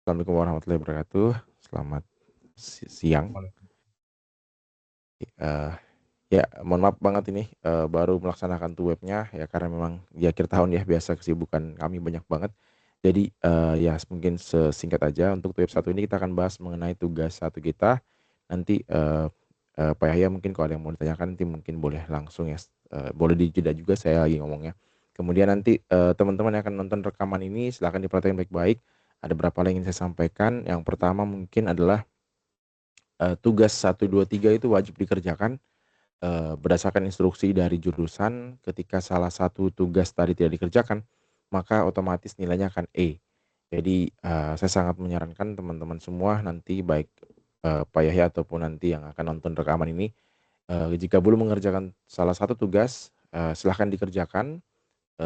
Assalamualaikum warahmatullahi wabarakatuh. Selamat siang. Eh, ya, mohon maaf banget ini baru melaksanakan tuh webnya ya karena memang di akhir tahun ya biasa kesibukan kami banyak banget. Jadi ya mungkin sesingkat aja untuk web satu ini kita akan bahas mengenai tugas satu kita. Nanti Pak Yahya mungkin kalau ada yang mau ditanyakan nanti mungkin boleh langsung ya. Boleh dijeda juga saya lagi ngomongnya. Kemudian nanti teman-teman yang akan nonton rekaman ini silahkan diperhatikan baik-baik. Ada beberapa hal yang ingin saya sampaikan. Yang pertama mungkin adalah tugas 1, 2, 3 itu wajib dikerjakan berdasarkan instruksi dari jurusan. Ketika salah satu tugas tadi tidak dikerjakan, maka otomatis nilainya akan E. Jadi saya sangat menyarankan teman-teman semua nanti baik Pak Yahya ataupun nanti yang akan nonton rekaman ini, jika belum mengerjakan salah satu tugas, silahkan dikerjakan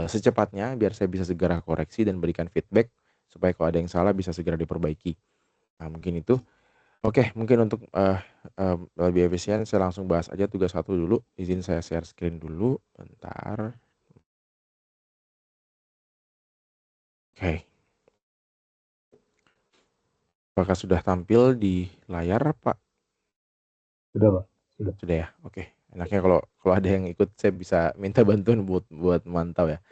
secepatnya biar saya bisa segera koreksi dan berikan feedback supaya kalau ada yang salah bisa segera diperbaiki. Nah mungkin itu. Oke, mungkin untuk lebih efisien saya langsung bahas aja tugas satu dulu. Izin saya share screen dulu, bentar. Oke, apakah sudah tampil di layar, Pak? Sudah, Pak. Sudah. Sudah ya? Oke. Enaknya kalau kalau ada yang ikut saya bisa minta bantuan buat memantau ya.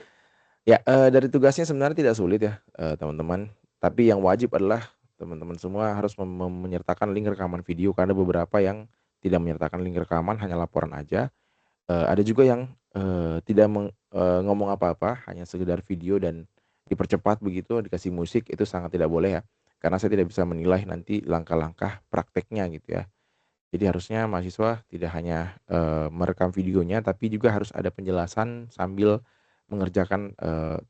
Ya, dari tugasnya sebenarnya tidak sulit ya, teman-teman. Tapi yang wajib adalah teman-teman semua harus menyertakan link rekaman video karena beberapa yang tidak menyertakan link rekaman hanya laporan aja. Ada juga yang tidak ngomong apa-apa, hanya sekedar video dan dipercepat begitu, dikasih musik, itu sangat tidak boleh ya. Karena saya tidak bisa menilai nanti langkah-langkah prakteknya gitu ya. Jadi harusnya mahasiswa tidak hanya merekam videonya, tapi juga harus ada penjelasan sambil mengerjakan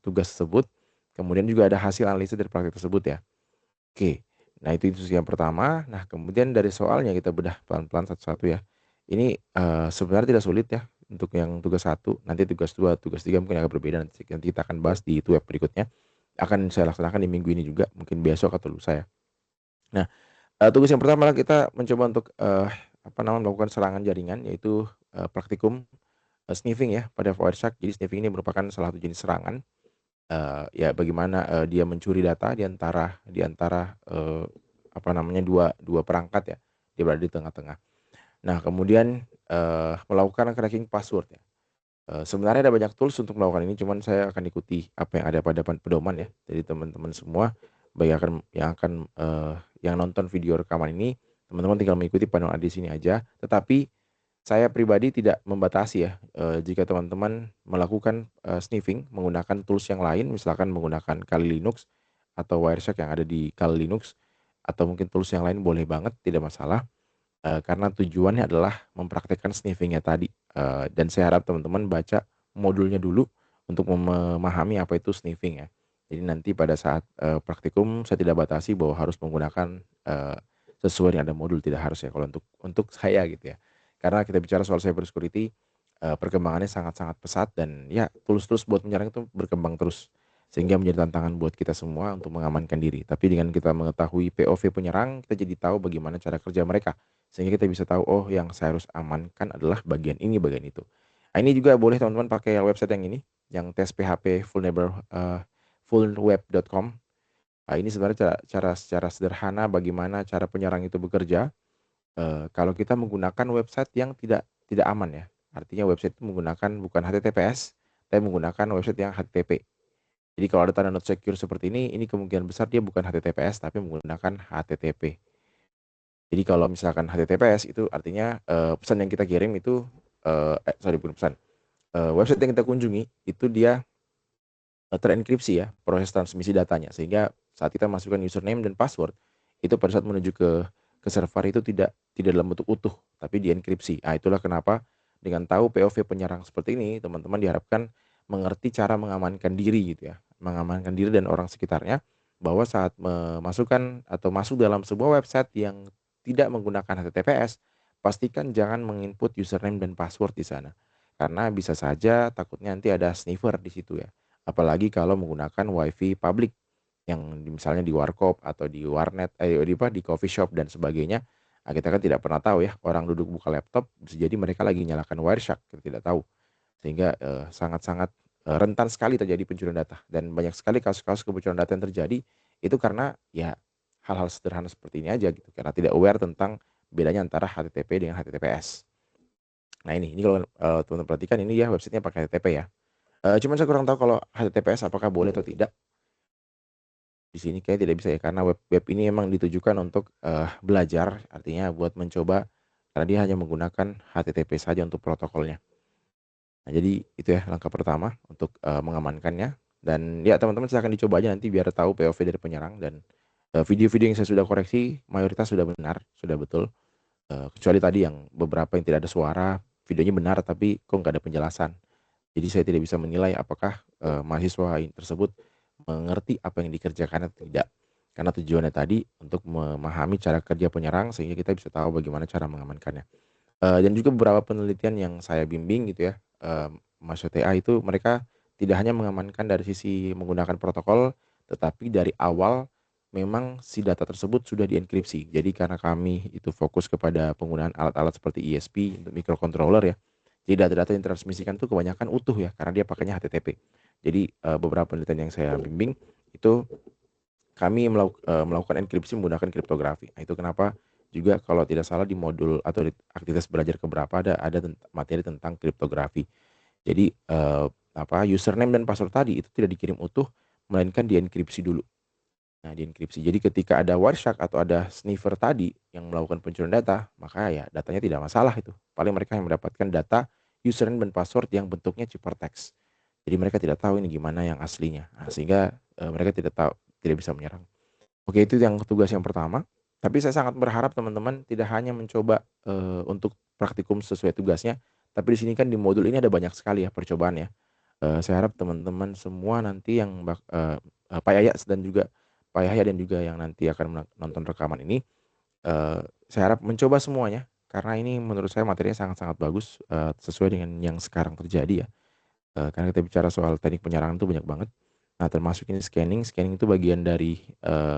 tugas tersebut. Kemudian juga ada hasil analisis dari praktek tersebut ya. Oke, nah itu yang pertama. Nah kemudian dari soalnya kita bedah pelan-pelan satu-satu ya. Ini sebenarnya tidak sulit ya untuk yang tugas satu. Nanti tugas dua, tugas tiga mungkin agak berbeda. Nanti kita akan bahas di web berikutnya. Akan saya laksanakan di minggu ini juga, mungkin besok atau lusa ya. Nah, tugas yang pertama adalah kita mencoba untuk apa namanya melakukan serangan jaringan, yaitu praktikum sniffing ya pada Wireshark. Jadi sniffing ini merupakan salah satu jenis serangan. Ya bagaimana dia mencuri data di antara apa namanya dua dua perangkat ya, dia berada di tengah-tengah. Nah kemudian melakukan cracking password ya. Sebenarnya ada banyak tools untuk melakukan ini, cuman saya akan ikuti apa yang ada pada pedoman ya. Jadi teman-teman semua baik yang nonton video rekaman ini, teman-teman tinggal mengikuti panduan ada di sini aja. Tetapi saya pribadi tidak membatasi ya, jika teman-teman melakukan sniffing menggunakan tools yang lain, misalkan menggunakan Kali Linux atau Wireshark yang ada di Kali Linux, atau mungkin tools yang lain boleh banget, tidak masalah. Karena tujuannya adalah mempraktekkan sniffing-nya tadi, dan saya harap teman-teman baca modulnya dulu untuk memahami apa itu sniffing ya. Jadi nanti pada saat praktikum saya tidak batasi bahwa harus menggunakan sesuai dengan ada modul, tidak harus ya kalau untuk saya gitu ya. Karena kita bicara soal cyber security, perkembangannya sangat-sangat pesat dan ya tools-tools buat menyerang itu berkembang terus. Sehingga menjadi tantangan buat kita semua untuk mengamankan diri. Tapi dengan kita mengetahui POV penyerang, kita jadi tahu bagaimana cara kerja mereka. Sehingga kita bisa tahu, oh yang saya harus amankan adalah bagian ini, bagian itu. Nah, ini juga boleh teman-teman pakai website yang ini, yang tes PHP fullweb.com. Nah, ini sebenarnya cara secara sederhana bagaimana cara penyerang itu bekerja. Kalau kita menggunakan website yang tidak tidak aman ya. Artinya website itu menggunakan bukan HTTPS, tapi menggunakan website yang HTTP. Jadi kalau ada tanda not secure seperti ini kemungkinan besar dia bukan HTTPS tapi menggunakan HTTP. Jadi kalau misalkan HTTPS itu artinya pesan yang kita kirim itu sorry bukan pesan, website yang kita kunjungi itu dia terenkripsi ya proses transmisi datanya, sehingga saat kita masukkan username dan password itu pada saat menuju ke server itu tidak dalam bentuk utuh tapi dienkripsi. Nah, itulah kenapa dengan tahu POV penyerang seperti ini teman-teman diharapkan mengerti cara mengamankan diri gitu ya. Mengamankan diri dan orang sekitarnya bahwa saat memasukkan atau masuk dalam sebuah website yang tidak menggunakan HTTPS, pastikan jangan menginput username dan password di sana. Karena bisa saja takutnya nanti ada sniffer di situ ya. Apalagi kalau menggunakan wifi public yang misalnya di warkop atau di warnet, di coffee shop dan sebagainya. Nah, kita kan tidak pernah tahu ya, orang duduk buka laptop bisa jadi mereka lagi nyalakan Wireshark, kita tidak tahu. Sehingga sangat-sangat rentan sekali terjadi pencurian data dan banyak sekali kasus-kasus kebocoran data yang terjadi itu karena ya hal-hal sederhana seperti ini aja gitu, karena tidak aware tentang bedanya antara HTTP dengan HTTPS. Nah ini kalau, teman-teman perhatikan ini ya websitenya pakai HTTP ya. Cuman saya kurang tahu kalau HTTPS apakah boleh atau tidak. Di sini kayaknya tidak bisa ya, karena web ini memang ditujukan untuk, belajar, artinya buat mencoba, karena dia hanya menggunakan HTTP saja untuk protokolnya. Nah jadi itu ya langkah pertama untuk, mengamankannya, dan ya teman-teman silahkan dicoba aja nanti biar tahu POV dari penyerang, dan, video-video yang saya sudah koreksi mayoritas sudah benar, sudah betul, kecuali tadi yang beberapa yang tidak ada suara, videonya benar tapi kok nggak ada penjelasan. Jadi saya tidak bisa menilai apakah, mahasiswa tersebut mengerti apa yang dikerjakan atau tidak. Karena tujuannya tadi untuk memahami cara kerja penyerang sehingga kita bisa tahu bagaimana cara mengamankannya. Dan juga beberapa penelitian yang saya bimbing gitu ya, mahasiswa TA itu mereka tidak hanya mengamankan dari sisi menggunakan protokol, tetapi dari awal memang si data tersebut sudah dienkripsi. Jadi karena kami itu fokus kepada penggunaan alat-alat seperti ESP untuk microcontroller ya, jadi data-data yang ditransmisikan tuh kebanyakan utuh ya, karena dia pakainya HTTP. Jadi, beberapa penelitian yang saya bimbing itu kami melakukan enkripsi menggunakan kriptografi. Nah, itu kenapa juga kalau tidak salah di modul atau di aktivitas belajar keberapa ada materi tentang kriptografi. Jadi, username dan password tadi itu tidak dikirim utuh, melainkan dienkripsi dulu. Nah, dienkripsi. Jadi ketika ada Wireshark atau ada sniffer tadi yang melakukan pencurian data, maka ya datanya tidak masalah itu. Paling mereka yang mendapatkan data username dan password yang bentuknya ciphertext. Jadi mereka tidak tahu ini gimana yang aslinya. Nah, sehingga, mereka tidak bisa menyerang. Oke, itu yang tugas yang pertama. Tapi saya sangat berharap teman-teman tidak hanya mencoba, untuk praktikum sesuai tugasnya, tapi di sini kan di modul ini ada banyak sekali ya percobaan ya. Saya harap teman-teman semua nanti yang Pak Yaya dan juga Pak Yahya dan juga yang nanti akan nonton rekaman ini, saya harap mencoba semuanya, karena ini menurut saya materinya sangat-sangat bagus, sesuai dengan yang sekarang terjadi ya. Karena kita bicara soal teknik penyerangan itu banyak banget. Nah, termasuk ini scanning itu bagian dari,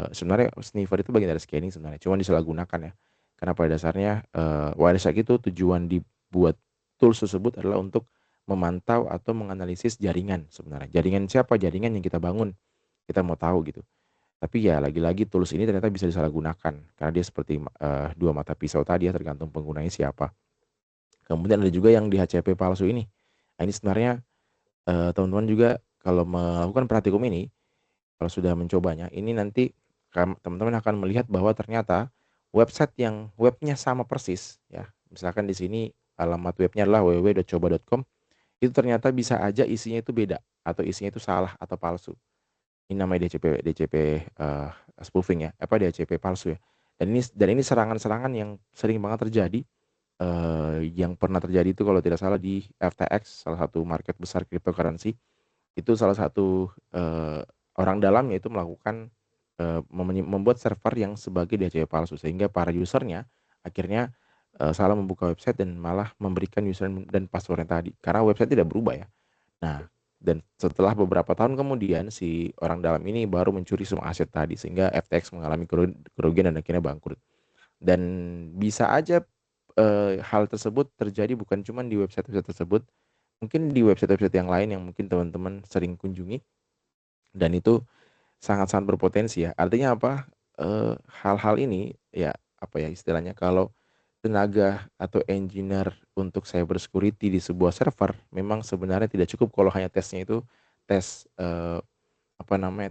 sebenarnya sniffer itu bagian dari scanning sebenarnya, cuman disalahgunakan ya. Karena pada dasarnya, Wireshark itu tujuan dibuat tools tersebut adalah untuk memantau atau menganalisis jaringan sebenarnya. Jaringan siapa? Jaringan yang kita bangun, kita mau tahu gitu. Tapi ya lagi-lagi tools ini ternyata bisa disalahgunakan, karena dia seperti, dua mata pisau tadi ya, tergantung penggunanya siapa. Kemudian ada juga yang DHCP palsu ini. Nah, ini sebenarnya teman-teman juga kalau melakukan praktikum ini, kalau sudah mencobanya, ini nanti teman-teman akan melihat bahwa ternyata website yang webnya sama persis ya, misalkan di sini alamat webnya adalah www.coba.com, itu ternyata bisa aja isinya itu beda atau isinya itu salah atau palsu. Ini namanya DCP, spoofing ya, DHCP palsu ya. Dan ini serangan-serangan yang sering banget terjadi, yang pernah terjadi itu kalau tidak salah di FTX, salah satu market besar cryptocurrency. Itu salah satu, orang dalam yaitu melakukan, membuat server yang sebagai DHCP palsu, sehingga para user-nya akhirnya, salah membuka website dan malah memberikan username dan password-nya tadi, karena website tidak berubah ya. Nah, dan setelah beberapa tahun kemudian si orang dalam ini baru mencuri semua aset tadi, sehingga FTX mengalami kerugian dan akhirnya bangkrut. Dan bisa aja, hal tersebut terjadi bukan cuma di website-website tersebut, mungkin di website-website yang lain yang mungkin teman-teman sering kunjungi, dan itu sangat-sangat berpotensi ya. Artinya apa, hal-hal ini ya, apa ya istilahnya, kalau tenaga atau engineer untuk cyber security di sebuah server memang sebenarnya tidak cukup kalau hanya tesnya itu tes,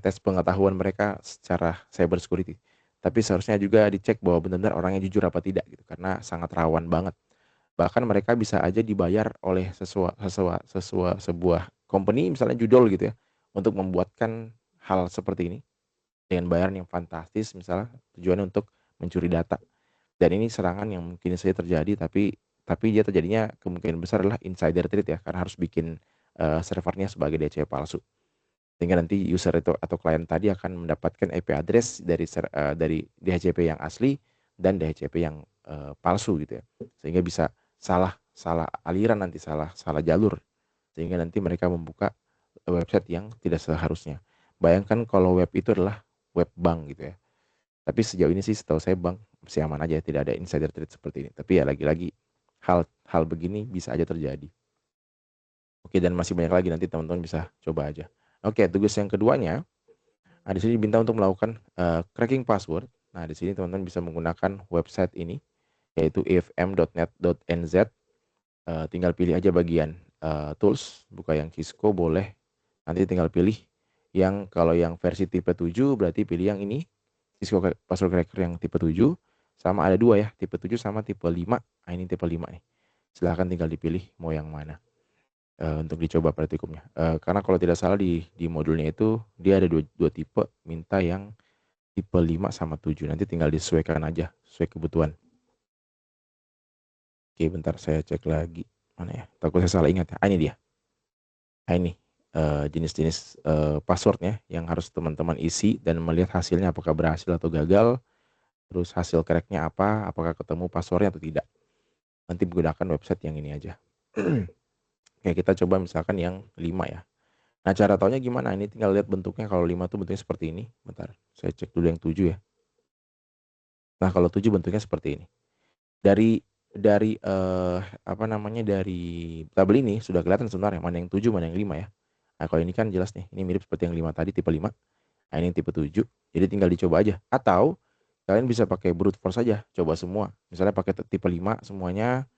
tes pengetahuan mereka secara cyber security. Tapi seharusnya juga dicek bahwa benar-benar orangnya jujur apa tidak gitu, karena sangat rawan banget. Bahkan mereka bisa aja dibayar oleh sebuah company misalnya judol gitu ya, untuk membuatkan hal seperti ini dengan bayaran yang fantastis misalnya tujuannya untuk mencuri data. Dan ini serangan yang mungkin saja terjadi, tapi dia terjadinya kemungkinan besar adalah insider threat ya, karena harus bikin, servernya sebagai DC palsu. Sehingga nanti user itu atau klien tadi akan mendapatkan IP address dari DHCP yang asli dan DHCP yang, palsu gitu ya. Sehingga bisa salah salah aliran nanti, salah salah jalur. Sehingga nanti mereka membuka website yang tidak seharusnya. Bayangkan kalau web itu adalah web bank gitu ya. Tapi sejauh ini sih setahu saya bank masih aman aja, tidak ada insider threat seperti ini. Tapi ya lagi-lagi hal hal begini bisa aja terjadi. Oke, dan masih banyak lagi nanti teman-teman bisa coba aja. Oke, tugas yang keduanya, di sini diminta untuk melakukan, cracking password. Nah, di sini teman-teman bisa menggunakan website ini, yaitu ifm.net.nz. Tinggal pilih aja bagian tools, buka yang Cisco boleh. Nanti tinggal pilih yang kalau yang versi tipe 7 berarti pilih yang ini, Cisco Password Cracker yang tipe 7. Sama ada dua ya, tipe 7 sama tipe 5. Nah, ini tipe 5 nih. Silahkan tinggal dipilih mau yang mana untuk dicoba praktikumnya. Karena kalau tidak salah di modulnya itu dia ada dua tipe, minta yang tipe 5 sama 7. Nanti tinggal disesuaikan aja sesuai kebutuhan. Oke, bentar saya cek lagi. Mana ya? Takut saya salah ingat ya. Ini dia. Ini jenis-jenis passwordnya yang harus teman-teman isi dan melihat hasilnya apakah berhasil atau gagal. Terus hasil cracknya apa, apakah ketemu passwordnya atau tidak. Nanti menggunakan website yang ini aja. Oke, kita coba misalkan yang 5 ya. Nah, cara taunya gimana? Ini tinggal lihat bentuknya. Kalau 5 tuh bentuknya seperti ini. Bentar, saya cek dulu yang 7 ya. Nah, kalau 7 bentuknya seperti ini. Dari dari tabel ini sudah kelihatan sebenarnya mana yang 7 mana yang 5 ya. Nah, kalau ini kan jelas nih, ini mirip seperti yang 5 tadi, tipe 5. Nah, ini tipe 7. Jadi tinggal dicoba aja. Atau kalian bisa pakai brute force aja, coba semua. Misalnya pakai tipe 5 semuanya,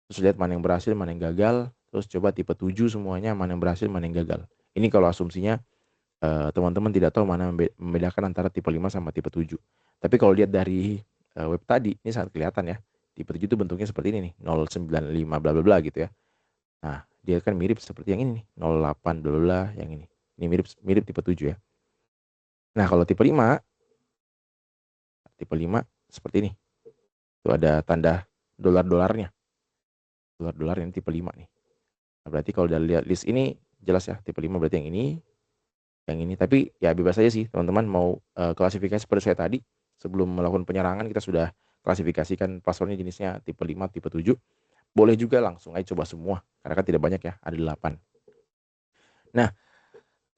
terus lihat mana yang berhasil, mana yang gagal, terus coba tipe 7 semuanya, mana yang berhasil, mana yang gagal. Ini kalau asumsinya teman-teman tidak tahu mana membedakan antara tipe 5 sama tipe 7. Tapi kalau lihat dari web tadi, ini sangat kelihatan ya. Tipe 7 itu bentuknya seperti ini nih, 095 bla bla bla gitu ya. Nah, dia kan mirip seperti yang ini nih, 08 bla bla yang ini. Ini mirip tipe 7 ya. Nah, kalau tipe 5 seperti ini. Itu ada tanda dolar-dolarnya. Dolar-dolar ini tipe 5 nih. Nah, berarti kalau dari lihat list ini jelas ya, tipe 5 berarti yang ini. Yang ini, tapi ya bebas aja sih teman-teman mau klasifikasi seperti saya tadi. Sebelum melakukan penyerangan kita sudah klasifikasikan passwordnya jenisnya tipe 5, tipe 7. Boleh juga langsung aja coba semua, karena kan tidak banyak ya, ada 8. Nah,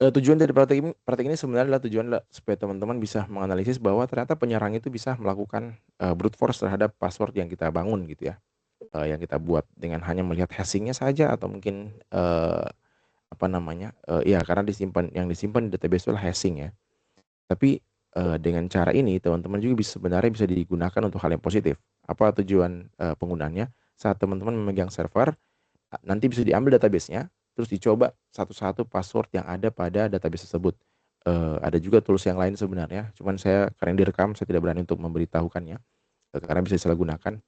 tujuan dari praktek ini sebenarnya adalah tujuan supaya teman-teman bisa menganalisis bahwa ternyata penyerang itu bisa melakukan brute force terhadap password yang kita bangun gitu ya. Yang kita buat dengan hanya melihat hashingnya saja atau mungkin ya karena yang disimpan di database itu adalah hashing ya. Tapi dengan cara ini teman-teman juga sebenarnya bisa digunakan untuk hal yang positif. Apa tujuan penggunaannya? Saat teman-teman memegang server, nanti bisa diambil database-nya, terus dicoba satu-satu password yang ada pada database tersebut. Ada juga tools yang lain sebenarnya, cuman saya karena direkam saya tidak berani untuk memberitahukannya karena bisa disalahgunakan.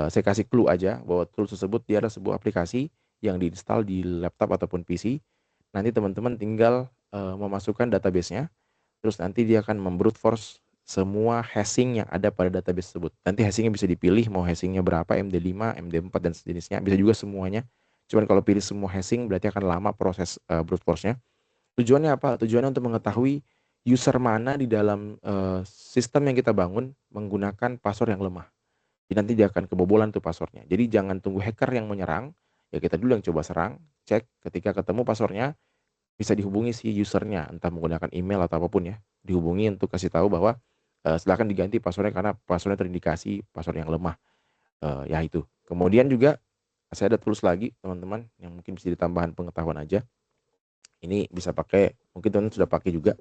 Saya kasih clue aja bahwa tools tersebut dia adalah sebuah aplikasi yang diinstal di laptop ataupun PC. Nanti teman-teman tinggal memasukkan database-nya. Terus nanti dia akan membrute force semua hashing yang ada pada database tersebut. Nanti hashingnya bisa dipilih mau hashingnya berapa, MD5, MD4 dan sejenisnya. Bisa juga semuanya. Cuman kalau pilih semua hashing berarti akan lama proses brute force-nya. Tujuannya apa? Tujuannya untuk mengetahui user mana di dalam sistem yang kita bangun menggunakan password yang lemah. Jadi nanti dia akan kebobolan tuh passwordnya. Jadi jangan tunggu hacker yang menyerang. Ya kita dulu yang coba serang. Cek ketika ketemu passwordnya bisa dihubungi si usernya entah menggunakan email atau apapun ya, dihubungi untuk kasih tahu bahwa silakan diganti passwordnya karena passwordnya terindikasi password yang lemah. Ya itu. Kemudian juga saya ada tools lagi teman-teman yang mungkin bisa ditambahan pengetahuan aja. Ini bisa pakai, mungkin teman-teman sudah pakai juga.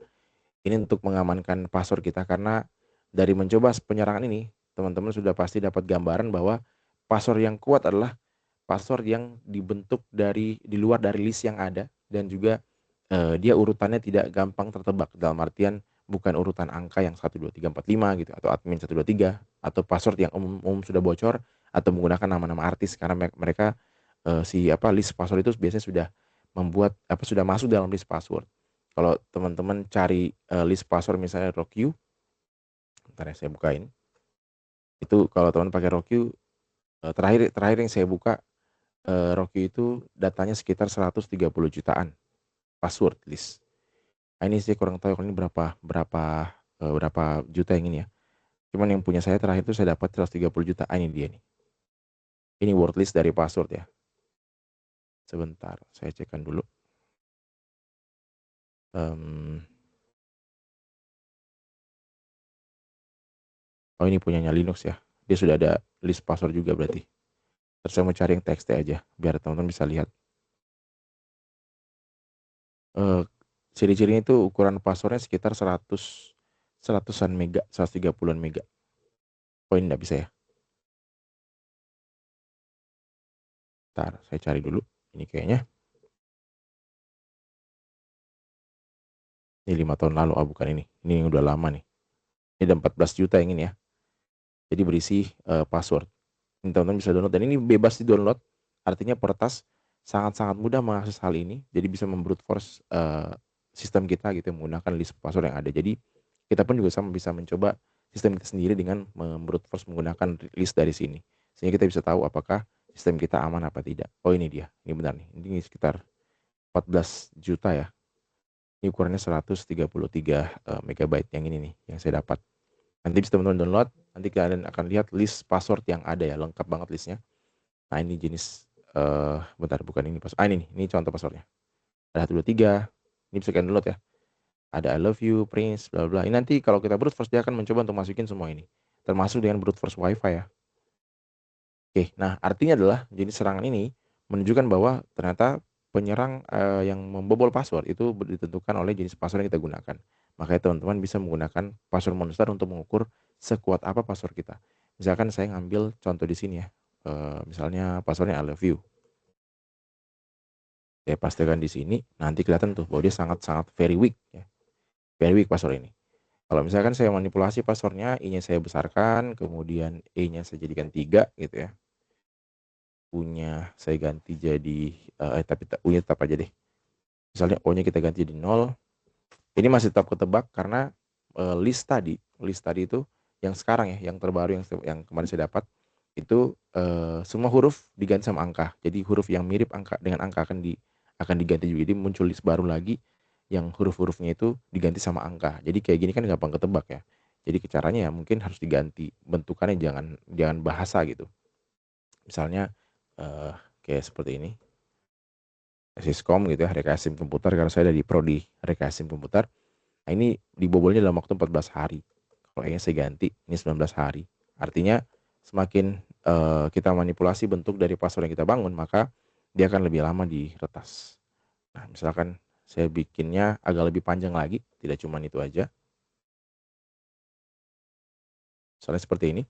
Ini untuk mengamankan password kita karena dari mencoba penyerangan ini teman-teman sudah pasti dapat gambaran bahwa password yang kuat adalah password yang dibentuk di luar dari list yang ada dan juga dia urutannya tidak gampang tertebak, dalam artian bukan urutan angka yang 1 2 3 4 5 gitu atau admin 1 2 3 atau password yang umum sudah bocor atau menggunakan nama-nama artis karena mereka list password itu biasanya sudah masuk dalam list password. Kalau teman-teman cari list password misalnya Rockyu, bentar ya saya bukain. Itu kalau teman pakai Rockyu terakhir yang saya buka Rockyu itu datanya sekitar 130 jutaan password list. Nah, ini saya kurang tahu kalau ini berapa juta yang ini ya. Cuman yang punya saya terakhir itu saya dapat 130 juta. Ini dia nih. Ini word list dari password ya. Sebentar, saya cekkan dulu. Oh ini punyanya Linux ya. Dia sudah ada list password juga berarti. Terus saya mau cari yang TXT aja biar teman-teman bisa lihat. Ciri-cirinya itu ukuran passwordnya sekitar 100 100-an mega, 130-an mega. Oh ini nggak bisa ya. Ntar saya cari dulu. Ini kayaknya. Ini 5 tahun lalu. Ah bukan ini. Ini yang udah lama nih. Ini ada 14 juta yang ini ya. Jadi berisi password. Ini teman-teman bisa download. Dan ini bebas di download. Artinya peretas sangat-sangat mudah mengakses hal ini. Jadi bisa membrute force sistem kita gitu menggunakan list password yang ada. Jadi kita pun juga sama bisa mencoba sistem kita sendiri dengan membrute force menggunakan list dari sini. Sehingga kita bisa tahu apakah sistem kita aman apa tidak. Oh ini dia. Ini benar nih. Ini sekitar 14 juta ya. Ini ukurannya 133 megabyte yang ini nih yang saya dapat. Nanti bisa teman-teman download, nanti kalian akan lihat list password yang ada ya, lengkap banget listnya. Nah ini jenis, bentar bukan ini password, ini contoh passwordnya. Ada 123, ini bisa kalian download ya. Ada I love you, Prince, bla bla. Ini nanti kalau kita brute force dia akan mencoba untuk masukin semua ini. Termasuk dengan brute force wifi ya. Oke, nah artinya adalah jenis serangan ini menunjukkan bahwa ternyata penyerang yang membobol password itu ditentukan oleh jenis password yang kita gunakan. Makanya teman-teman bisa menggunakan password monster untuk mengukur sekuat apa password kita. Misalkan saya ngambil contoh di sini ya, misalnya passwordnya I love you. Saya pastikan di sini, nanti kelihatan tuh bahwa dia sangat-sangat very weak ya, very weak password ini. Kalau misalkan saya manipulasi passwordnya, I-nya saya besarkan, kemudian E-nya saya jadikan 3 gitu ya. U-nya saya ganti jadi tapi U-nya tetap aja deh. Misalnya O-nya kita ganti jadi 0. Ini masih tetap ketebak karena list tadi itu yang sekarang ya, yang terbaru yang kemarin saya dapat itu semua huruf diganti sama angka. Jadi huruf yang mirip angka dengan angka akan diganti juga. Jadi muncul list baru lagi yang huruf-hurufnya itu diganti sama angka. Jadi kayak gini kan gampang ketebak ya. Jadi caranya ya mungkin harus diganti bentukannya, jangan bahasa gitu. Misalnya kayak seperti ini. Siskom gitu ya, rekayasa komputer, karena saya ada di prodi rekayasa komputer. Nah ini dibobolnya dalam waktu 14 hari. Kalau ini saya ganti, ini 19 hari. Artinya semakin kita manipulasi bentuk dari password yang kita bangun, maka dia akan lebih lama diretas. Nah misalkan saya bikinnya agak lebih panjang lagi, tidak cuma itu aja. Misalnya seperti ini,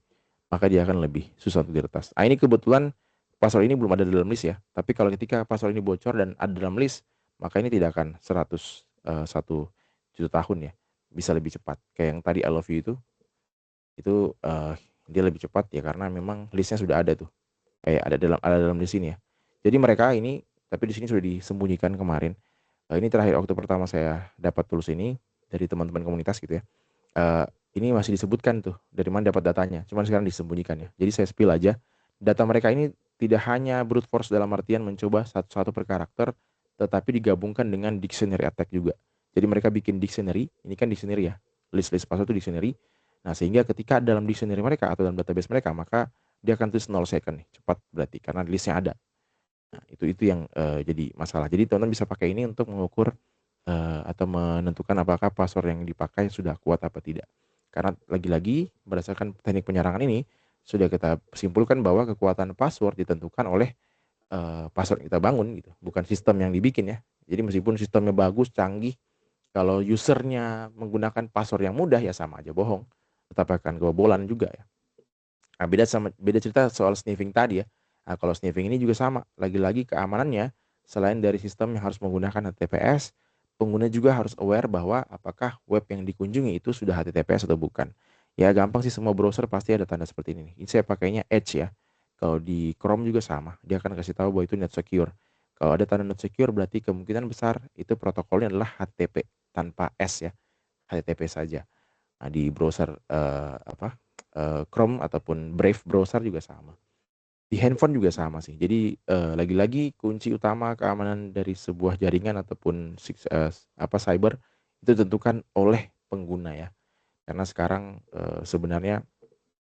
maka dia akan lebih susah untuk diretas. Nah ini kebetulan password ini belum ada dalam list ya. Tapi kalau ketika password ini bocor dan ada dalam list, maka ini tidak akan 101 juta tahun ya. Bisa lebih cepat. Kayak yang tadi I love you itu dia lebih cepat ya karena memang listnya sudah ada tuh. Kayak ada dalam di sini ya. Jadi mereka ini, tapi di sini sudah disembunyikan kemarin. Ini terakhir waktu pertama saya dapat tools ini dari teman-teman komunitas gitu ya. Ini masih disebutkan tuh dari mana dapat datanya. Cuman sekarang disembunyikan ya. Jadi saya spill aja. Data mereka ini tidak hanya brute force dalam artian mencoba satu-satu per karakter, tetapi digabungkan dengan dictionary attack juga. Jadi mereka bikin dictionary, ini kan dictionary ya. List-list password itu dictionary. Nah, sehingga ketika dalam dictionary mereka atau dalam database mereka, maka dia akan tulis 0 second nih. Cepat berarti karena listnya ada. Nah, itu yang jadi masalah. Jadi teman-teman bisa pakai ini untuk mengukur atau menentukan apakah password yang dipakai sudah kuat apa tidak. Karena lagi-lagi berdasarkan teknik penyerangan ini sudah kita simpulkan bahwa kekuatan password ditentukan oleh password yang kita bangun gitu, bukan sistem yang dibikin ya. Jadi meskipun sistemnya bagus, canggih, kalau usernya menggunakan password yang mudah ya sama aja bohong, tetap akan kebobolan juga ya. Nah, beda cerita soal sniffing tadi ya. Nah, kalau sniffing ini juga sama, lagi-lagi keamanannya selain dari sistem yang harus menggunakan HTTPS, pengguna juga harus aware bahwa apakah web yang dikunjungi itu sudah HTTPS atau bukan. Ya gampang sih, semua browser pasti ada tanda seperti ini nih. Ini saya pakainya Edge ya. Kalau di Chrome juga sama, dia akan kasih tahu bahwa itu not secure. Kalau ada tanda not secure berarti kemungkinan besar itu protokolnya adalah HTTP tanpa S ya, HTTP saja. Nah, di browser Chrome ataupun Brave browser juga sama. Di handphone juga sama sih. Jadi lagi-lagi kunci utama keamanan dari sebuah jaringan ataupun cyber itu ditentukan oleh pengguna ya. Karena sekarang sebenarnya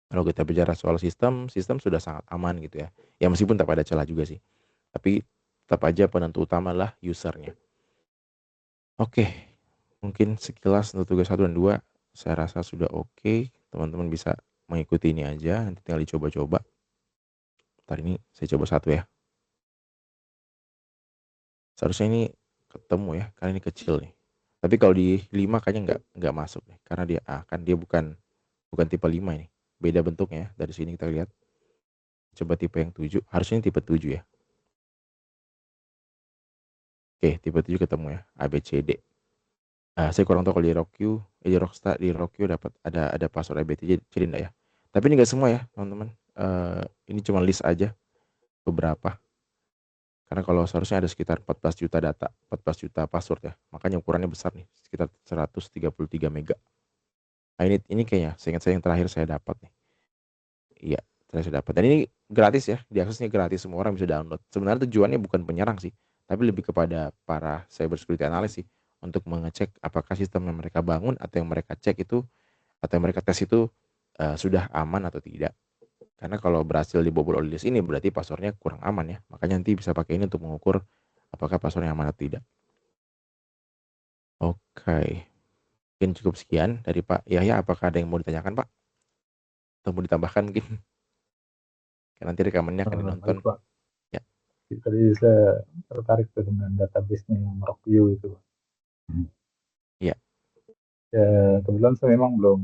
kalau kita bicara soal sistem sudah sangat aman gitu ya. Ya meskipun tetap ada celah juga sih. Tapi tetap aja penentu utama adalah usernya. Oke, mungkin sekilas untuk tugas 1 dan 2 saya rasa sudah oke. Teman-teman bisa mengikuti ini aja, nanti tinggal dicoba-coba. Ntar ini saya coba 1 ya. Seharusnya ini ketemu ya, karena ini kecil nih. Tapi kalau di 5 kayaknya nggak masuk nih, karena dia bukan tipe 5 ini. Beda bentuknya ya, dari sini kita lihat. Coba tipe yang 7, harusnya tipe 7 ya. Oke, tipe 7 ketemu ya, A B C D. Saya kurang tahu kalau di Rockyu dapat ada password A B C D enggak ya. Tapi ini nggak semua ya, teman-teman. Ini cuma list aja beberapa. Karena kalau seharusnya ada sekitar 14 juta data, 14 juta password ya. Makanya ukurannya besar nih, sekitar 133 mega. Nah, ini kayaknya seingat saya yang terakhir saya dapat nih. Iya, terakhir saya dapat. Dan ini gratis ya, diaksesnya gratis, semua orang bisa download. Sebenarnya tujuannya bukan penyerang sih, tapi lebih kepada para cyber security analyst sih, untuk mengecek apakah sistem yang mereka bangun atau yang mereka cek itu atau yang mereka tes itu sudah aman atau tidak. Karena kalau berhasil dibobol oleh list ini berarti passwordnya kurang aman ya. Makanya nanti bisa pakai ini untuk mengukur apakah passwordnya aman atau tidak. Oke, mungkin cukup sekian dari Pak Yahya. Apakah ada yang mau ditanyakan Pak? Atau mau ditambahkan mungkin? Karena nanti rekamannya akan dinonton. Baik Pak, Ya, tadi saya tertarik tuh dengan database-nya yang Rockview itu. iya. Ya, kebetulan saya memang belum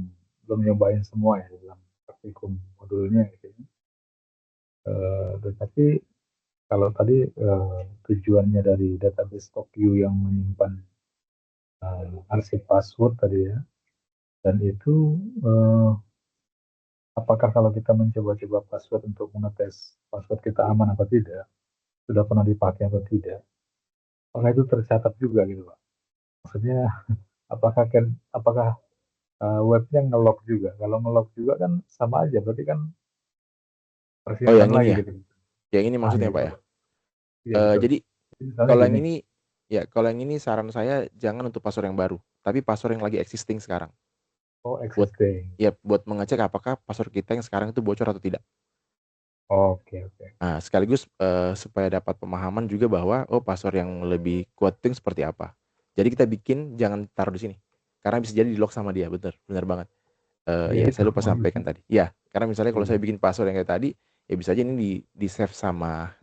belum nyobain semua ya dalam praktikum modulnya gitu ya. Tetapi kalau tadi tujuannya dari database Rockview yang menyimpan arsip password tadi ya, dan itu apakah kalau kita mencoba-coba password untuk mengetes password kita aman apa tidak, sudah pernah dipakai atau tidak, apakah itu tercatat juga gitu Pak? Maksudnya apakah webnya nge-lock juga? Kalau nge-lock juga kan sama aja, berarti kan Oh yang persimpan ini lagi ya, gitu. yang ini Ah ya maksudnya Pak itu, ya. iya betul. Jadi Jadi misalnya kalau yang gini, ini ya, kalau yang ini saran saya jangan untuk password yang baru, tapi password yang lagi existing sekarang. oh Buat existing. buat mengecek apakah password kita yang sekarang itu bocor atau tidak. Oke oke. Nah, sekaligus supaya dapat pemahaman juga bahwa password yang lebih kuat itu seperti apa. Jadi kita bikin jangan taruh di sini. Karena bisa jadi di lock sama dia, benar banget. Iya Ya itu saya lupa maksudnya. sampaikan tadi. Ya, karena misalnya kalau saya Iya. bikin password yang kayak tadi, ya bisa aja ini di save sama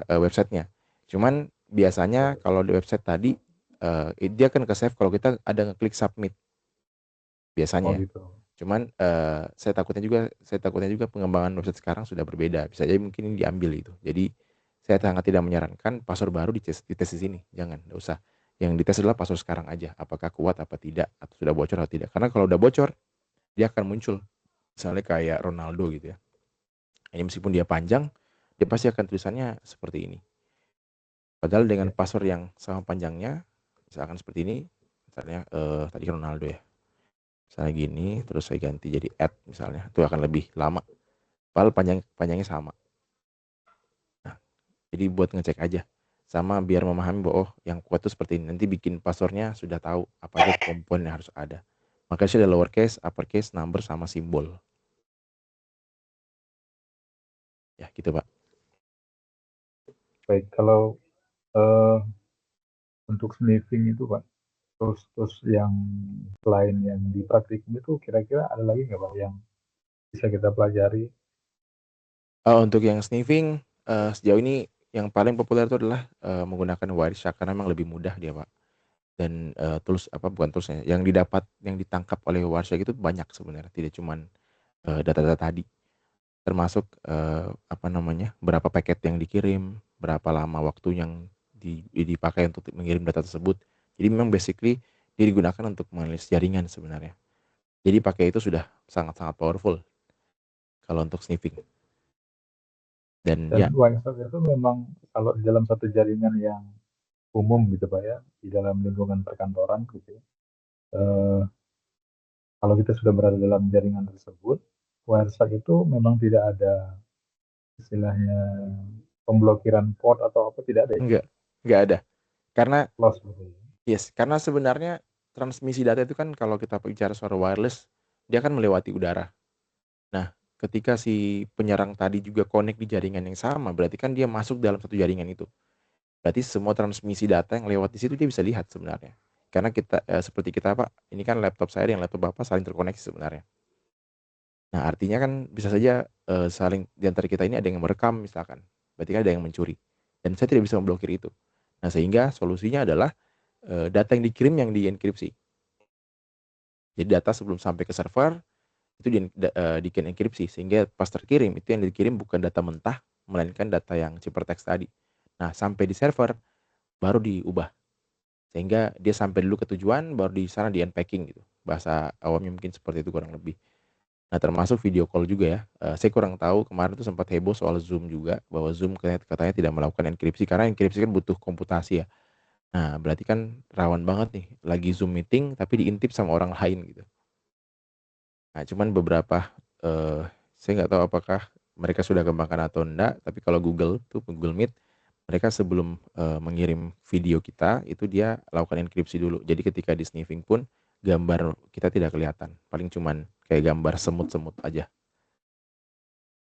websitenya. Cuman biasanya kalau di website tadi dia akan ke save kalau kita ada ngeklik submit Oh biasanya ya. gitu. Cuman saya takutnya juga pengembangan website sekarang sudah berbeda. Bisa jadi mungkin ini diambil itu. Jadi saya sangat tidak menyarankan password baru dites di sini. Jangan, enggak usah. Yang dites adalah password sekarang aja. Apakah kuat apa tidak atau sudah bocor atau tidak. Karena kalau udah bocor, dia akan muncul. Misalnya kayak Ronaldo gitu ya. Ini meskipun dia panjang, dia pasti akan tulisannya seperti ini. Padahal dengan Ya. password yang sama panjangnya, misalkan seperti ini, misalnya tadi Ronaldo ya. Misalnya gini, terus saya ganti jadi @ misalnya, itu akan lebih lama. Padahal panjangnya sama. Nah, jadi buat ngecek aja. Sama biar memahami bahwa yang kuat itu seperti ini. Nanti bikin passwordnya sudah tahu apa aja komponen yang harus ada. Makanya sih ada lowercase, uppercase, number, sama simbol. Ya gitu Pak. Baik, kalau eh, untuk sniffing itu Pak, terus yang lain yang di praktikum itu kira-kira ada lagi nggak Pak yang bisa kita pelajari? Untuk yang sniffing, sejauh ini yang paling populer itu adalah menggunakan Wireshark karena memang lebih mudah dia Pak. Dan bukan toolsnya, yang ditangkap oleh Wireshark itu banyak sebenarnya, tidak cuman data-data tadi, termasuk berapa paket yang dikirim, berapa lama waktu yang dipakai untuk mengirim data tersebut. Jadi memang basically dia digunakan untuk menganalisis jaringan sebenarnya. Jadi pakai itu sudah sangat-sangat powerful kalau untuk sniffing. Dan Dan ya, Wireshark itu memang kalau di dalam satu jaringan yang umum gitu Pak ya, di dalam lingkungan perkantoran gitu ya. Kalau kita sudah berada dalam jaringan tersebut, Wireshark itu memang tidak ada istilahnya pemblokiran port atau apa, tidak ada ya? enggak ada. Karena Loss gitu ya. karena sebenarnya transmisi data itu kan kalau kita bicara soal wireless, dia kan melewati udara. Nah, ketika si penyerang tadi juga connect di jaringan yang sama, berarti kan dia masuk dalam satu jaringan itu. Berarti semua transmisi data yang lewat di situ dia bisa lihat sebenarnya. Karena seperti kita Pak, ini kan laptop saya dan laptop Bapak saling terkoneksi sebenarnya. Nah, artinya kan bisa saja saling di antara kita ini ada yang merekam misalkan. Berarti kan ada yang mencuri. Dan saya tidak bisa memblokir itu. Nah, sehingga solusinya adalah data yang dikirim yang dienkripsi. Jadi data sebelum sampai ke server itu dienkripsi, sehingga pas terkirim itu yang dikirim bukan data mentah, melainkan data yang ciphertext tadi. Nah, sampai di server baru diubah, sehingga dia sampai dulu ke tujuan, baru di sana di-unpacking gitu. Bahasa awamnya mungkin seperti itu kurang lebih. Nah, termasuk video call juga ya. Saya kurang tahu, kemarin tuh sempat heboh soal Zoom juga, bahwa Zoom katanya tidak melakukan enkripsi karena enkripsi kan butuh komputasi ya. Nah, berarti kan rawan banget nih, lagi Zoom meeting tapi diintip sama orang lain gitu. Nah, cuman beberapa, saya nggak tahu apakah mereka sudah kembangkan atau enggak, tapi kalau Google Meet, mereka sebelum, mengirim video kita, itu dia lakukan enkripsi dulu. Jadi ketika di sniffing pun, gambar kita tidak kelihatan, paling cuman kayak gambar semut-semut aja.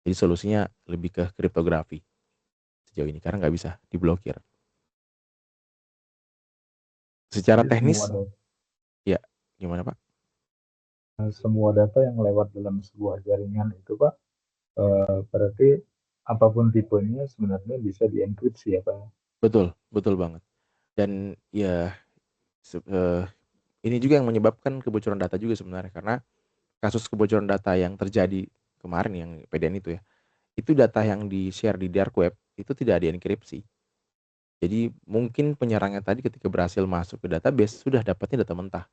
Jadi solusinya lebih ke kriptografi sejauh ini, karena nggak bisa diblokir. Secara Jadi teknis ya, gimana Pak? semua data yang lewat dalam sebuah jaringan itu Pak, berarti apapun tipenya sebenarnya bisa dienkripsi ya Pak. Betul, betul banget. Dan ya, ini juga yang menyebabkan kebocoran data juga sebenarnya, karena kasus kebocoran data yang terjadi kemarin yang PDN itu ya, itu data yang di-share di dark web itu tidak dienkripsi. Jadi mungkin penyerangnya tadi ketika berhasil masuk ke database sudah dapatnya data mentah.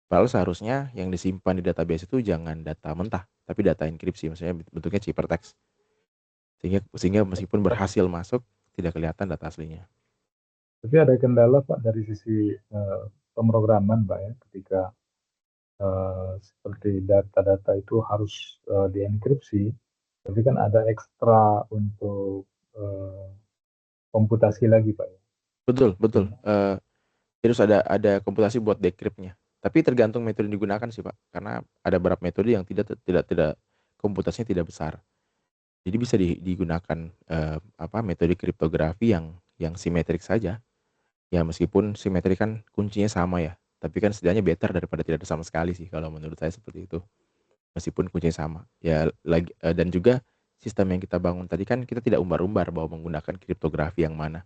Padahal seharusnya yang disimpan di database itu jangan data mentah, tapi data enkripsi, maksudnya bentuknya ciphertext. Sehingga meskipun berhasil masuk, tidak kelihatan data aslinya. Tapi ada kendala Pak dari sisi pemrograman Pak ya, ketika seperti data-data itu harus dienkripsi, tapi kan ada ekstra untuk komputasi lagi Pak ya. Betul, betul. Gimana? Terus ada komputasi buat decrypt-nya. Tapi tergantung metode yang digunakan sih, Pak. Karena ada beberapa metode yang tidak komputasinya tidak besar. Jadi bisa digunakan metode kriptografi yang simetrik saja. Ya meskipun simetrik kan kuncinya sama ya. Tapi kan setidaknya better daripada tidak ada sama sekali sih kalau menurut saya seperti itu. Meskipun kuncinya sama. Ya lagi dan juga sistem yang kita bangun tadi kan kita tidak umbar-umbar bahwa menggunakan kriptografi yang mana.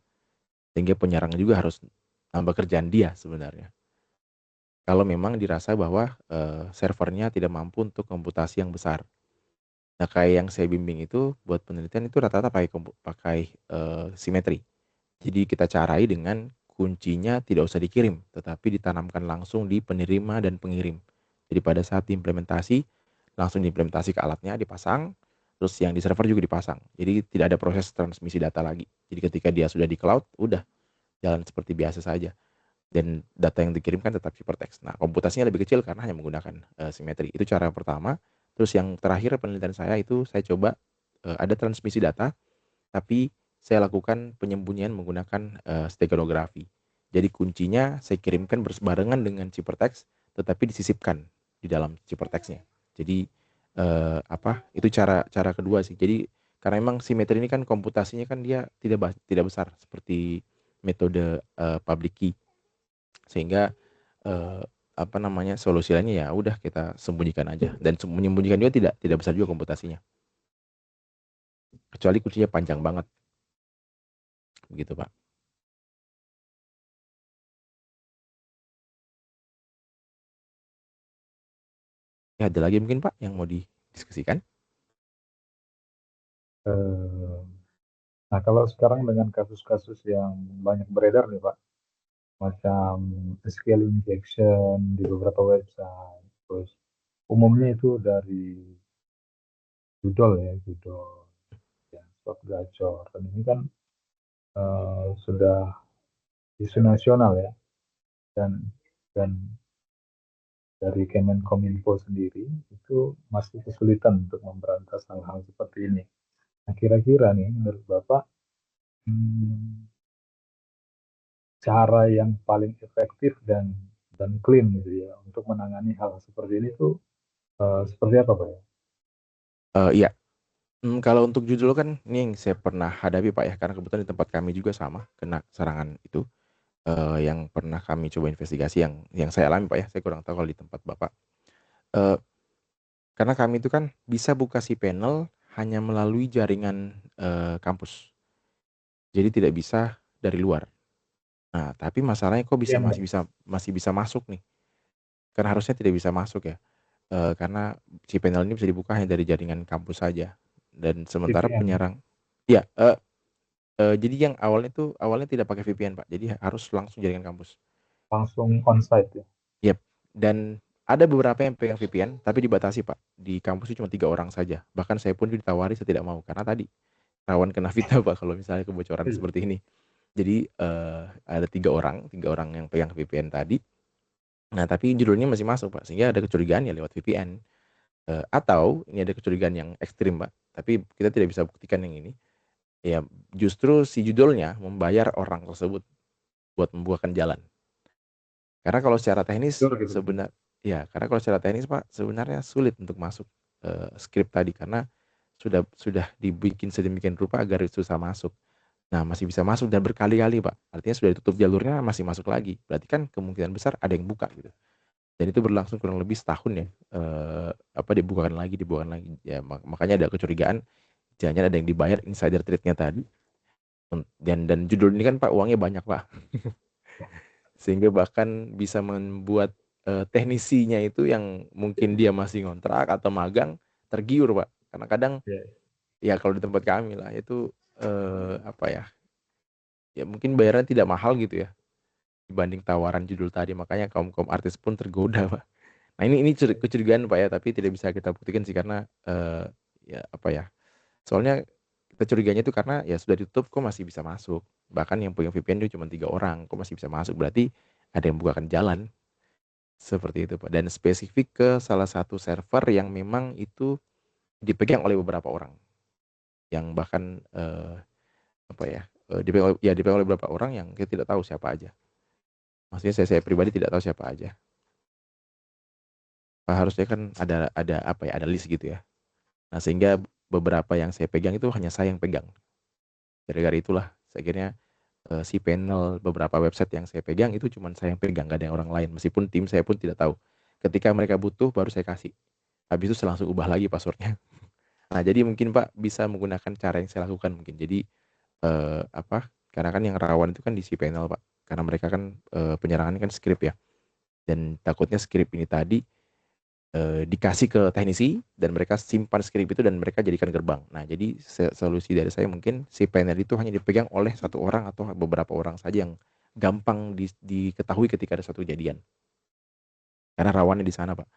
Sehingga penyerang juga harus nambah kerjaan dia sebenarnya. Kalau memang dirasa bahwa servernya tidak mampu untuk komputasi yang besar. Nah, kayak yang saya bimbing itu buat penelitian itu rata-rata pakai simetri. Jadi kita carai dengan kuncinya tidak usah dikirim, tetapi ditanamkan langsung di penerima dan pengirim. Jadi pada saat diimplementasi, langsung diimplementasi ke alatnya, dipasang, terus yang di server juga dipasang. Jadi tidak ada proses transmisi data lagi. Jadi ketika dia sudah di cloud, udah jalan seperti biasa saja. Dan data yang dikirimkan tetap ciphertext. Nah, komputasinya lebih kecil karena hanya menggunakan simetri. Itu cara pertama. Terus yang terakhir penelitian saya itu saya coba ada transmisi data, tapi saya lakukan penyembunyian menggunakan steganografi. Jadi kuncinya saya kirimkan berbarengan dengan ciphertext, tetapi disisipkan di dalam ciphertextnya. Jadi itu cara cara kedua sih. Jadi karena memang simetri ini kan komputasinya kan dia tidak besar seperti metode public key, sehingga eh, solusi lainnya ya udah kita sembunyikan aja, dan menyembunyikan juga tidak besar juga komputasinya, kecuali kuncinya panjang banget begitu Pak. Ya, ada lagi mungkin Pak yang mau didiskusikan? Eh, nah kalau sekarang dengan kasus-kasus yang banyak beredar nih Pak, macam SQL injection di beberapa website, terus umumnya itu dari judul ya, swap gacor. Dan ini kan sudah isu nasional ya, dan dan dari Kemenkominfo sendiri itu masih kesulitan untuk memberantas hal-hal seperti ini. Nah, kira-kira nih menurut Bapak, hmm, cara yang paling efektif dan clean gitu ya untuk menangani hal seperti ini tuh seperti apa Pak ya? Iya. Kalau untuk judul kan ini yang saya pernah hadapi Pak ya, karena kebetulan di tempat kami juga sama kena serangan itu, yang pernah kami coba investigasi yang saya alami Pak ya, saya kurang tahu kalau di tempat Bapak. Eee, karena kami itu kan bisa buka cPanel hanya melalui jaringan kampus. Jadi tidak bisa dari luar. Nah, tapi masalahnya kok Iya, Mbak. masih bisa masuk nih, kan harusnya tidak bisa masuk ya, karena si panel ini bisa dibuka hanya dari jaringan kampus saja dan sementara VPN penyerang ya, jadi yang awalnya tidak pakai VPN, Pak, jadi harus langsung jaringan kampus. langsung onsite ya. Yap, dan ada beberapa yang pegang VPN tapi dibatasi, Pak. Di kampus itu cuma 3 orang saja. Bahkan saya pun ditawari saya tidak mau karena tadi rawan kena fitnah, Pak, kalau misalnya kebocoran Iya. seperti ini. Jadi, ada 3 orang yang pegang VPN tadi. Nah, tapi judulnya masih masuk, Pak, sehingga ada kecurigaan ya lewat VPN. Atau ini ada kecurigaan yang ekstrim, Pak, tapi kita tidak bisa buktikan yang ini. Ya, justru si judulnya membayar orang tersebut buat membukakan jalan. Karena kalau secara teknis Jujur gitu. karena kalau secara teknis, Pak, sebenarnya sulit untuk masuk, skrip tadi karena sudah dibikin sedemikian rupa agar susah masuk. Nah, masih bisa masuk dan berkali-kali, Pak. Artinya sudah ditutup jalurnya masih masuk lagi. Berarti kan kemungkinan besar ada yang buka gitu. Dan itu berlangsung kurang lebih setahun ya, dibukakan lagi. Ya makanya ada kecurigaan jangan-jangan ada yang dibayar insider trade-nya tadi. Dan judul ini kan, Pak, uangnya banyak, Pak. Sehingga bahkan bisa membuat, teknisinya itu yang mungkin dia masih ngontrak atau magang tergiur, Pak. Karena kadang Ya, ya kalau di tempat kami lah itu, apa ya, ya mungkin bayarannya tidak mahal gitu ya dibanding tawaran judul tadi, makanya kaum-kaum artis pun tergoda, Pak. Nah, ini kecurigaan, Pak, ya, tapi tidak bisa kita buktikan sih karena, ya apa ya, soalnya kita curiganya itu karena ya sudah ditutup kok masih bisa masuk. Bahkan yang punya VPN itu cuma 3 orang, kok masih bisa masuk, berarti ada yang bukakan jalan. Seperti itu, Pak, dan spesifik ke salah satu server yang memang itu dipegang oleh beberapa orang, yang bahkan, apa ya, dipegang oleh beberapa orang yang kita tidak tahu siapa aja. Maksudnya saya pribadi tidak tahu siapa aja. Harusnya kan ada apa ya, ada list gitu ya. Nah, sehingga beberapa yang saya pegang itu hanya saya yang pegang. Gara-gara itulah saya akhirnya, si panel beberapa website yang saya pegang itu cuma saya yang pegang, nggak ada yang orang lain, meskipun tim saya pun tidak tahu. Ketika mereka butuh baru saya kasih, habis itu saya langsung ubah lagi password-nya. Nah, jadi mungkin, Pak, bisa menggunakan cara yang saya lakukan mungkin. Jadi, karena kan yang rawan itu kan di cPanel, Pak. Karena mereka kan, penyerangannya kan script ya. Dan takutnya script ini tadi, dikasih ke teknisi dan mereka simpan script itu dan mereka jadikan gerbang. Nah, jadi solusi dari saya mungkin cPanel itu hanya dipegang oleh satu orang atau beberapa orang saja yang gampang diketahui ketika ada suatu kejadian. Karena rawannya di sana, Pak.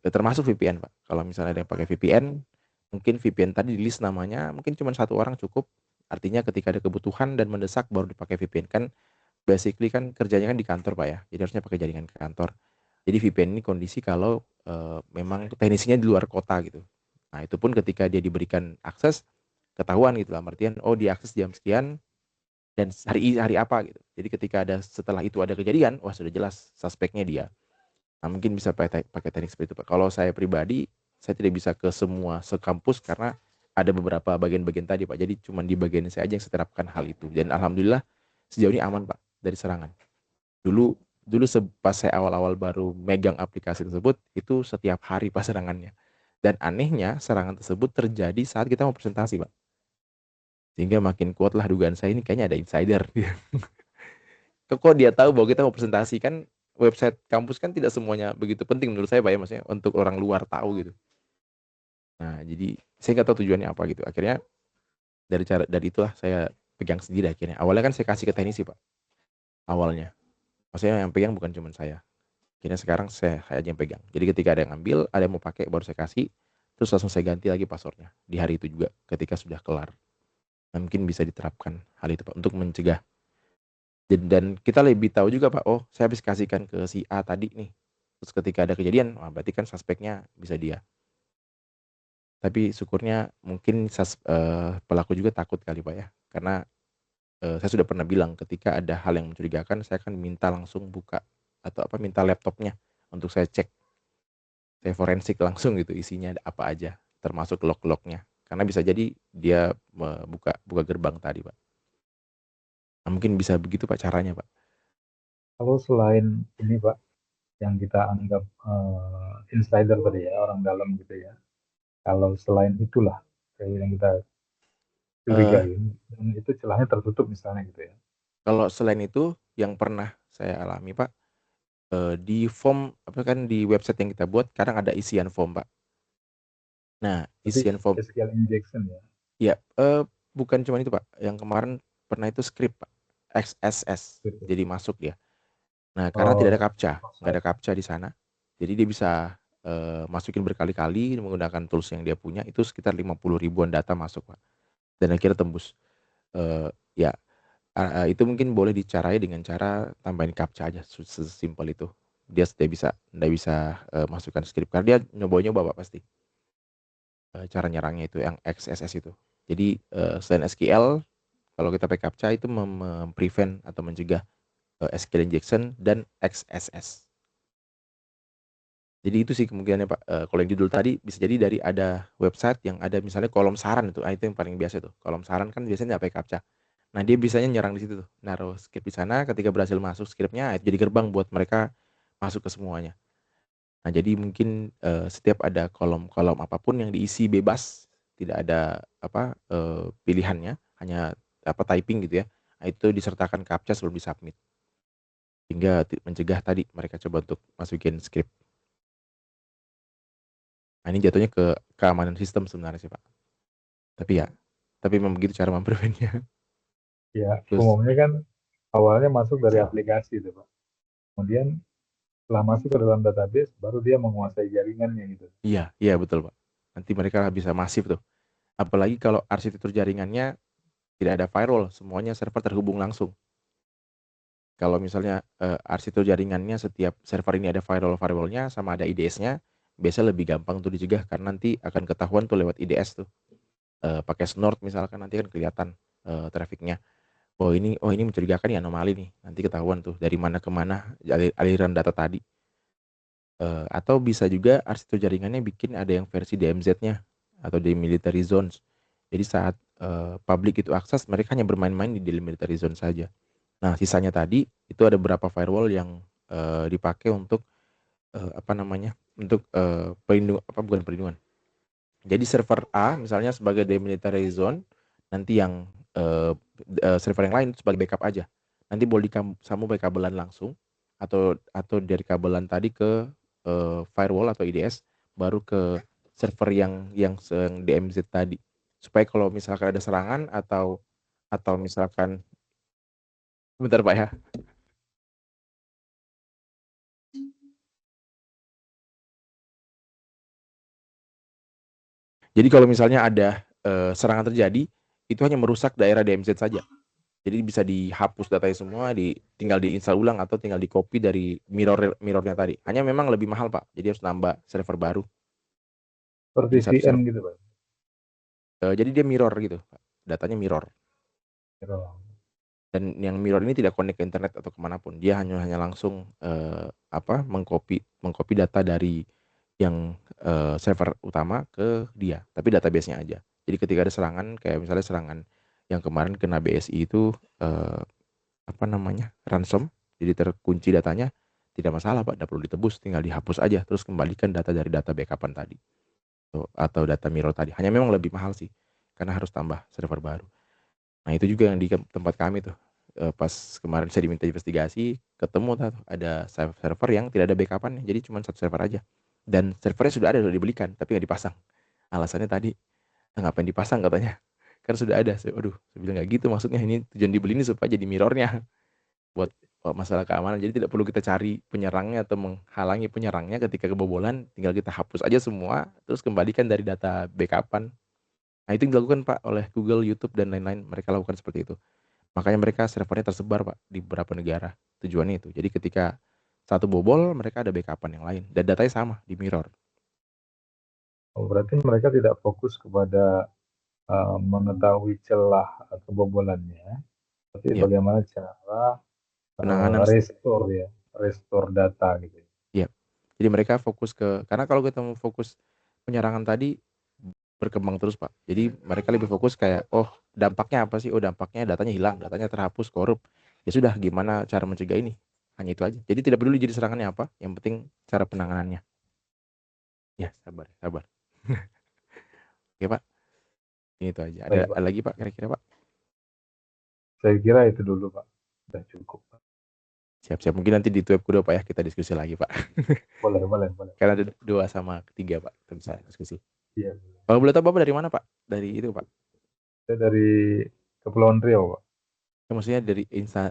Termasuk VPN, Pak. Kalau misalnya ada yang pakai VPN, mungkin VPN tadi di list namanya, mungkin cuma satu orang cukup. Artinya ketika ada kebutuhan dan mendesak baru dipakai VPN. Kan basically kan kerjanya kan di kantor, Pak, ya. Jadi harusnya pakai jaringan ke kantor. Jadi VPN ini kondisi kalau, memang teknisinya di luar kota gitu. Nah, itu pun ketika dia diberikan akses, ketahuan gitu lah, artian, oh diakses jam sekian dan hari apa gitu. Jadi ketika setelah itu ada kejadian, wah sudah jelas suspeknya dia. Nah, mungkin bisa pakai teknik seperti itu, Pak. Kalau saya pribadi, saya tidak bisa ke semua sekampus karena ada beberapa bagian-bagian tadi, Pak. Jadi cuma di bagian saya aja yang saya terapkan hal itu. Dan alhamdulillah sejauh ini aman, Pak, dari serangan. Dulu dulu pas saya awal-awal baru megang aplikasi tersebut, itu setiap hari pas serangannya. Dan anehnya serangan tersebut terjadi saat kita mau presentasi, Pak. Sehingga makin kuatlah dugaan saya ini kayaknya ada insider. Kok dia tahu bahwa kita mau presentasi kan, website kampus kan tidak semuanya begitu penting menurut saya, Pak, ya, maksudnya untuk orang luar tahu gitu. Nah, jadi saya nggak tahu tujuannya apa gitu. Akhirnya dari itulah saya pegang sendiri akhirnya. Awalnya kan saya kasih ke teknisi, Pak, awalnya. Maksudnya yang pegang bukan cuma saya. Akhirnya sekarang saya aja yang pegang. Jadi ketika ada yang ngambil, ada yang mau pakai baru saya kasih, terus langsung saya ganti lagi password-nya di hari itu juga ketika sudah kelar. Nah, mungkin bisa diterapkan hal itu, Pak, untuk mencegah. Dan kita lebih tahu juga, Pak, oh saya habis kasihkan ke si A tadi nih. Terus ketika ada kejadian, wah berarti kan suspeknya bisa dia. Tapi syukurnya mungkin pelaku juga takut kali, Pak, ya. Karena, saya sudah pernah bilang ketika ada hal yang mencurigakan saya akan minta langsung buka atau minta laptopnya untuk saya cek. Saya forensik langsung gitu isinya ada apa aja, termasuk log-lognya. Karena bisa jadi dia buka buka gerbang tadi, Pak. Nah, mungkin bisa begitu, Pak, caranya, Pak. Kalau selain ini Pak, yang kita anggap insider tadi ya, orang dalam gitu ya. Kalau selain itulah yang kita Eh curigai, dan itu celahnya tertutup misalnya gitu ya. Kalau selain itu yang pernah saya alami Pak, di form apa kan di website yang kita buat kadang ada isian form Pak. Nah Berarti isian form SQL injection ya. ya, bukan cuma itu Pak, yang kemarin pernah itu script Pak, XSS, Gitu. jadi masuk dia. Nah karena tidak ada Oh, captcha, nggak ada captcha di sana, jadi dia bisa, masukin berkali-kali menggunakan tools yang dia punya, itu sekitar 50 ribuan data masuk Pak, dan akhirnya tembus. Ya, itu mungkin boleh dicarai dengan cara tambahin captcha aja, sesimpel itu. Dia tidak bisa masukkan script, karena dia nyoba-nyoba Pak pasti, cara nyerangnya itu yang XSS itu. Jadi, selain SQL, kalau kita pakai captcha itu prevent atau mencegah, SQL injection dan XSS. Jadi itu sih kemungkinannya Pak, kalau yang judul tadi bisa jadi dari ada website yang ada misalnya kolom saran itu, itu yang paling biasa tuh, kolom saran kan biasanya nggak pakai captcha. Nah dia biasanya nyerang di situ tuh, naruh script di sana, ketika berhasil masuk script-nya, itu jadi gerbang buat mereka masuk ke semuanya. Nah jadi mungkin, setiap ada kolom-kolom apapun yang diisi bebas, tidak ada apa, pilihannya, hanya apa, typing gitu ya, nah itu disertakan captcha sebelum di-submit, sehingga mencegah tadi mereka coba untuk masukin script. Nah ini jatuhnya ke keamanan sistem sebenarnya sih Pak, tapi ya, tapi memang begitu cara mempreventnya. ya Terus umumnya kan awalnya masuk dari aplikasi itu Pak. Kemudian setelah masuk ke dalam database, baru dia menguasai jaringannya gitu. iya iya betul Pak, nanti mereka bisa masif tuh, apalagi kalau arsitektur jaringannya tidak ada firewall, semuanya server terhubung langsung. Kalau misalnya, arsitektur jaringannya setiap server ini ada firewall-nya sama ada IDS-nya, biasanya lebih gampang tuh dicegah karena nanti akan ketahuan tuh lewat IDS tuh, pakai snort misalkan nanti kan kelihatan, trafiknya. Oh ini mencurigakan nih, anomali nih, nanti ketahuan tuh dari mana ke mana aliran data tadi. Atau bisa juga arsitektur jaringannya bikin ada yang versi DMZ-nya atau demilitary zones. Jadi saat, publik itu akses, mereka hanya bermain-main di demilitary zone saja. Nah, sisanya tadi itu ada beberapa firewall yang, dipakai untuk, apa namanya, untuk, bukan perlindungan. Jadi server A misalnya sebagai demilitarized zone, nanti yang, server yang lain sebagai backup aja. Nanti boleh sambung pakai kabelan langsung atau dari kabelan tadi ke, firewall atau IDS, baru ke server yang DMZ tadi. Supaya kalau misalkan ada serangan atau misalkan bentar Pak ya. Jadi kalau misalnya ada, serangan terjadi, itu hanya merusak daerah DMZ saja. Jadi bisa dihapus datanya semua, tinggal diinstal ulang atau tinggal di-copy dari mirrornya tadi. Hanya memang lebih mahal, Pak. Jadi harus nambah server baru. Seperti Jadi satu VN server, gitu Pak. jadi dia mirror gitu, Pak. Datanya mirror. Gitu. Dan yang mirror ini tidak connect ke internet atau kemanapun. Dia hanya langsung, mengcopy data dari yang, server utama ke dia, tapi database-nya aja. Jadi ketika ada serangan, kayak misalnya serangan yang kemarin kena BSI itu, apa namanya, ransom, jadi terkunci datanya, tidak masalah Pak, tidak perlu ditebus, tinggal dihapus aja, terus kembalikan data dari data backup-an tadi, atau data mirror tadi. Hanya memang lebih mahal sih, karena harus tambah server baru. Nah itu juga yang di tempat kami tuh, pas kemarin saya diminta investigasi, ketemu ada server yang tidak ada backup-annya, jadi cuma satu server aja. Dan servernya sudah ada, sudah dibelikan, tapi nggak dipasang. Alasannya tadi, "Ah, ngapain dipasang?" katanya. Kan sudah ada. Waduh, saya bilang nggak gitu maksudnya, ini tujuan dibeli ini supaya jadi mirrornya. Buat, masalah keamanan, jadi tidak perlu kita cari penyerangnya atau menghalangi penyerangnya ketika kebobolan, tinggal kita hapus aja semua, terus kembalikan dari data backup-an. Nah itu yang dilakukan Pak oleh Google, YouTube, dan lain-lain, mereka lakukan seperti itu. Makanya mereka servernya tersebar Pak di beberapa negara, tujuannya itu. Jadi ketika satu bobol, mereka ada backup-an yang lain, dan datanya sama, di mirror. Oh, berarti mereka tidak fokus kepada mengetahui celah kebobolannya, tapi Iya, bagaimana cara penanganan, restore ya, restore data gitu. iya. Jadi mereka fokus karena kalau kita mau fokus penyerangan tadi, berkembang terus Pak. Jadi mereka lebih fokus kayak, oh dampaknya apa sih? Oh dampaknya datanya hilang, datanya terhapus, korup. Ya sudah, gimana cara mencegah ini? Hanya itu aja. Jadi tidak peduli jadi serangannya apa, yang penting cara penanganannya. Ya sabar, sabar. Oke Pak, ini itu aja. Ada Baik Pak, lagi Pak kira-kira Pak? saya kira itu dulu Pak. udah cukup. Siap-siap, mungkin nanti di web kedua Pak ya kita diskusi lagi Pak. Boleh, boleh, boleh. Karena ada 2 sama 3 Pak, kita bisa diskusi. Iya. Kalau boleh tahu Bapak dari mana Pak? Dari itu Pak? Saya dari Kepulauan Riau, Pak. Maksudnya dari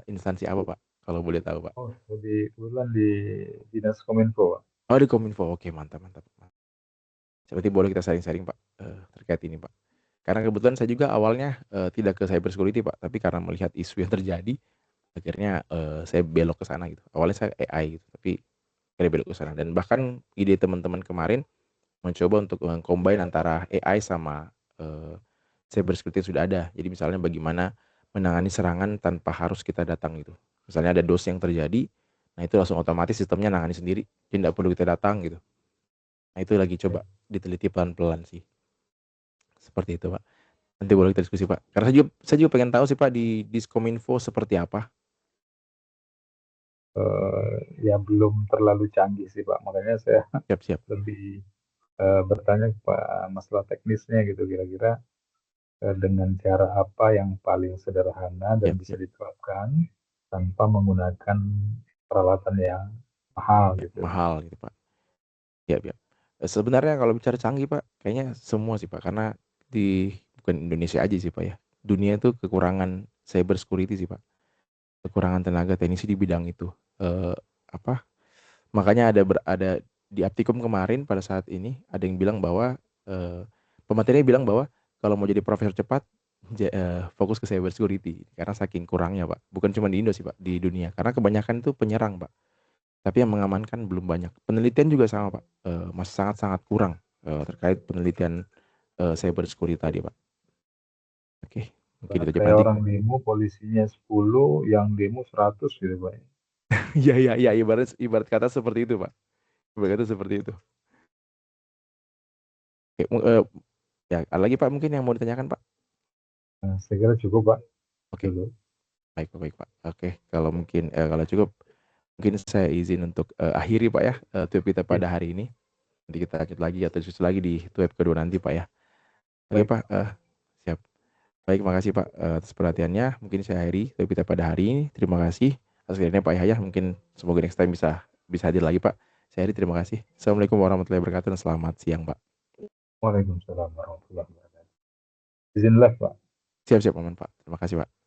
instansi apa Pak? Kalau boleh tahu Pak. Oh, jadi kebetulan di Dinas Kominfo, Pak. Oh di Kominfo, oke mantap mantap. Seperti boleh kita sharing-sharing Pak terkait ini Pak. Karena kebetulan saya juga awalnya tidak ke cyber security Pak, tapi karena melihat isu yang terjadi, akhirnya saya belok ke sana gitu. Awalnya saya AI gitu, tapi akhirnya belok ke sana. Dan bahkan ide teman-teman kemarin mencoba untuk combine antara AI sama cyber security yang sudah ada. Jadi misalnya bagaimana menangani serangan tanpa harus kita datang gitu. Misalnya ada DOS yang terjadi, nah itu langsung otomatis sistemnya nangani sendiri, tidak perlu kita datang gitu. Nah itu lagi coba diteliti pelan-pelan sih. Seperti itu Pak. Nanti boleh kita diskusi Pak. Karena saya juga pengen tahu sih Pak di Diskominfo seperti apa. Ya belum terlalu canggih sih, Pak. Makanya saya Siap-siap. lebih bertanya Pak masalah teknisnya gitu, kira-kira dengan cara apa yang paling sederhana dan bisa Siap-siap. diterapkan tanpa menggunakan peralatan yang mahal Ya, gitu. mahal gitu Pak. Siap-siap. Sebenarnya kalau bicara canggih Pak, kayaknya semua sih Pak. Karena bukan Indonesia aja sih Pak ya. Dunia itu kekurangan cyber security sih Pak. Kekurangan tenaga teknisi di bidang itu. Eh, apa? Makanya ada di Aptikum kemarin pada saat ini ada yang bilang bahwa pematerinya bilang bahwa kalau mau jadi profesor cepat fokus ke cyber security karena saking kurangnya Pak. Bukan cuma di Indo sih Pak, di dunia. Karena kebanyakan itu penyerang Pak. Tapi yang mengamankan belum banyak. Penelitian juga sama Pak. Masih sangat-sangat kurang terkait penelitian cyber security tadi Pak. Oke, mungkin itu aja Pak. Kayak Nanti orang demo polisinya 10, yang demo 100 gitu, Pak. iya iya iya ibarat kata seperti itu Pak. Ibarat kata seperti itu. Oke, ya, ada lagi Pak mungkin yang mau ditanyakan Pak? Nah, saya kira cukup, Pak. Oke, Dulu. baik Pak, baik Pak. Oke, kalau mungkin kalau cukup, mungkin saya izin untuk akhiri Pak ya tweet kita Iya, pada hari ini. Nanti kita lanjut lagi atau diskusi lagi di tweet kedua nanti Pak ya. Oke baik. Pak, siap. Baik, makasih Pak atas perhatiannya. Mungkin saya akhiri tweet kita pada hari ini. Terima kasih atas kehadirannya Pak Yahya. Mungkin semoga next time bisa hadir lagi Pak. Saya akhiri, terima kasih. Assalamualaikum warahmatullahi wabarakatuh dan selamat siang Pak. Waalaikumsalam warahmatullahi wabarakatuh. Izin live, Pak. Siap-siap aman Pak. Terima kasih Pak.